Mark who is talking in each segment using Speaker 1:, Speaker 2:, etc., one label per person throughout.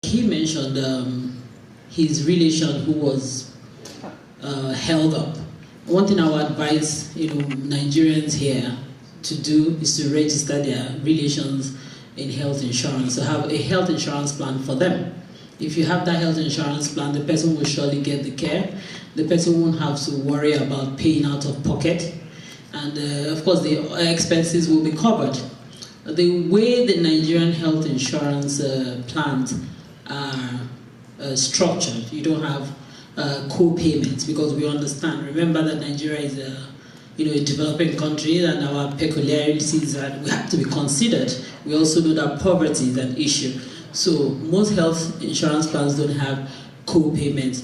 Speaker 1: He mentioned his relation who was held up. One thing I would advise Nigerians here to do is to register their relations in health insurance, to have a health insurance plan for them. If you have that health insurance plan, the person will surely get the care. The person won't have to worry about paying out of pocket. And of course, the expenses will be covered. The way the Nigerian health insurance plans are structured, you don't have co-payments, because we understand. Remember that Nigeria is a developing country, and our peculiarities that we have to be considered. We also know that poverty is an issue. So most health insurance plans don't have co-payments.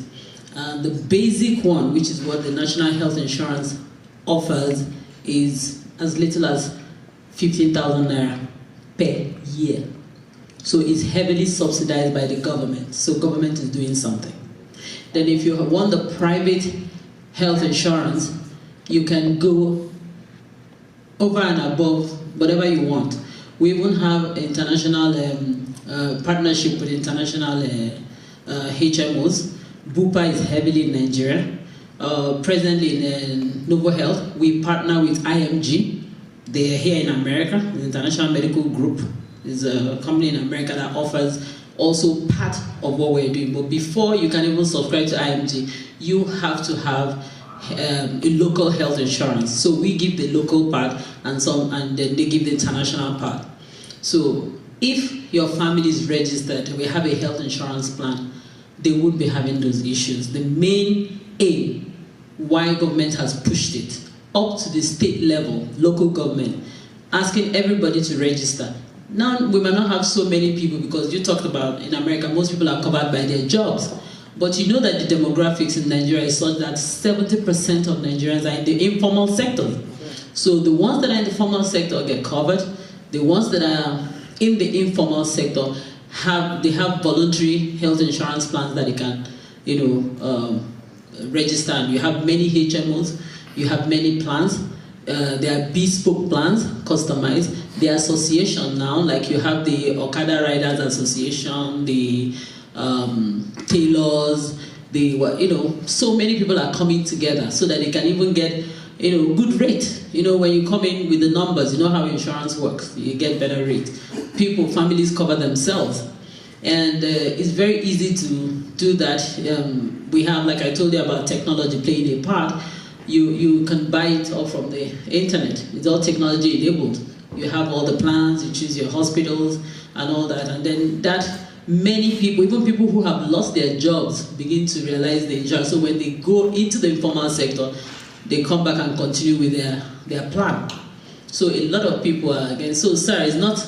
Speaker 1: The basic one, which is what the National Health Insurance offers, is as little as 15,000 naira per year. So it's heavily subsidized by the government. So government is doing something. Then if you want the private health insurance, you can go over and above whatever you want. We even have international partnership with international HMOs. Bupa is heavily in Nigeria. Presently in Novo Health, we partner with IMG. They are here in America. The International Medical Group is a company in America that offers also part of what we're doing. But before you can even subscribe to IMG, you have to have a local health insurance. So we give the local part, and then they give the international part. So if your family is registered, we have a health insurance plan, they would be having those issues. The main aim why government has pushed it up to the state level, local government, asking everybody to register. Now, we might not have so many people, because you talked about in America, most people are covered by their jobs. But you know that the demographics in Nigeria is such that 70% of Nigerians are in the informal sector. So the ones that are in the formal sector get covered. The ones that are in the informal sector have voluntary health insurance plans that they can, register. And you have many HMOs, you have many plans. There are bespoke plans, customized. The association now, like you have the Okada Riders Association, the tailors, so many people are coming together so that they can even get, good rate. When you come in with the numbers, you know how insurance works. You get better rate. Families cover themselves. And it's very easy to do that. We have, like I told you about technology playing a part. You can buy it all from the internet. It's all technology enabled. You have all the plans, you choose your hospitals and all that. And then that many people, even people who have lost their jobs, begin to realize the insurance. So when they go into the informal sector, they come back and continue with their plan. So a lot of people are again. So sorry, it's not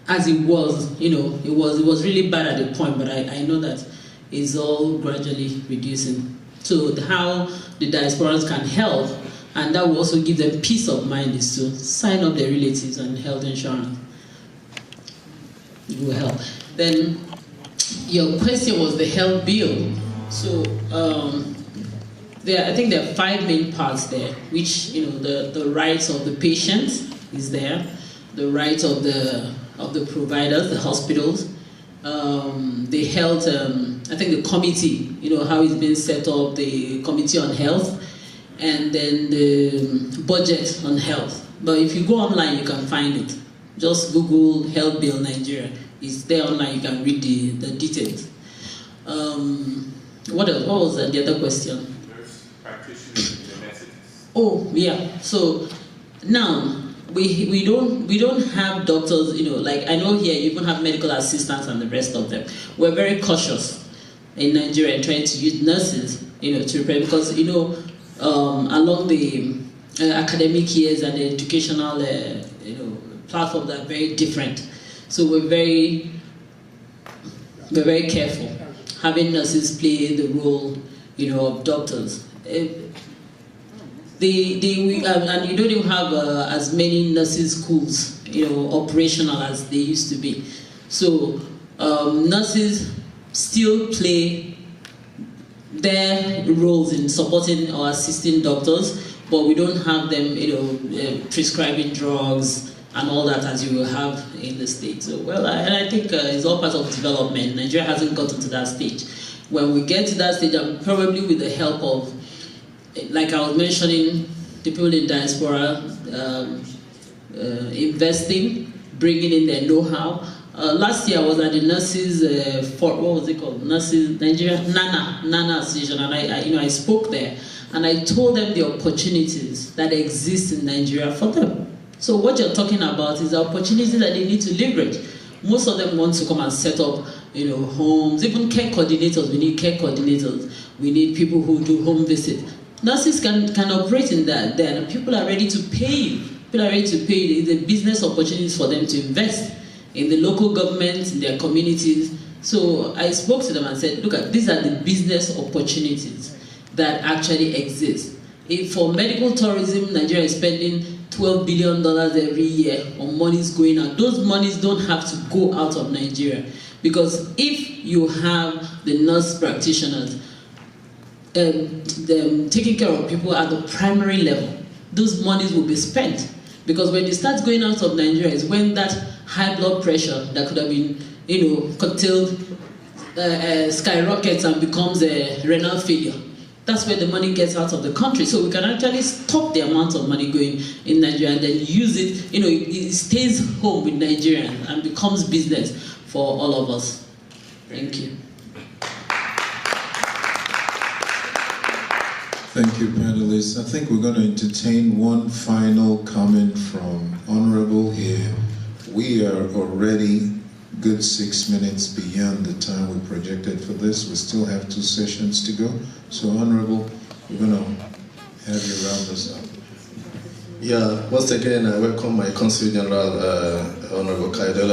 Speaker 1: as it was. It was really bad at the point, but I know that it's all gradually reducing. So how the diasporans can help, and that will also give them peace of mind, is to sign up their relatives on health insurance. It will help. Then your question was the health bill. So I think there are 5 main parts there, which the rights of the patient is there, the rights of the providers, the hospitals, the health, I think the committee, how it's been set up, the committee on health, and then the budget on health. But if you go online, you can find it. Just Google Health Bill Nigeria. It's there online, you can read the details. What else? What was the other question?
Speaker 2: Nurse practitioners and geneticists.
Speaker 1: Oh, yeah. So now, we don't have doctors, like I know here you even have medical assistants and the rest of them. We're very cautious in Nigeria trying to use nurses, to prepare, because along the academic years and the educational platforms are very different. So we're very careful. Having nurses play the role, of doctors. And you don't even have as many nursing schools, operational as they used to be. So nurses still play their roles in supporting or assisting doctors, but we don't have them, prescribing drugs and all that as you will have in the States. So, well, I think it's all part of development. Nigeria hasn't gotten to that stage. When we get to that stage, and probably with the help of, like I was mentioning, the people in diaspora investing, bringing in their know-how. Last year I was at the nurses, what was it called? Nurses Nigeria NANA Association, and I spoke there, and I told them the opportunities that exist in Nigeria for them. So what you're talking about is the opportunities that they need to leverage. Most of them want to come and set up, homes, even care coordinators. We need care coordinators. We need people who do home visit. Nurses can operate in that. Then people are ready to pay. People are ready to pay. It's a business opportunities for them to invest in the local government, in their communities. So I spoke to them and said, look, these are the business opportunities that actually exist. For medical tourism, Nigeria is spending $12 billion every year on monies going out. Those monies don't have to go out of Nigeria. Because if you have the nurse practitioners taking care of people at the primary level, those monies will be spent. Because when it starts going out of Nigeria is when that high blood pressure that could have been, curtailed skyrockets and becomes a renal failure. That's where the money gets out of the country. So we can actually stop the amount of money going in Nigeria and then use it, it stays home with Nigerians and becomes business for all of us. Thank you.
Speaker 3: Thank you, panelists. I think we're going to entertain one final comment from Honorable here. We are already good 6 minutes beyond the time we projected for this. We still have 2 sessions to go. So, Honorable, we're going to have you round us up.
Speaker 4: Yeah, once again, I welcome my Consul General, Honorable Kjklj.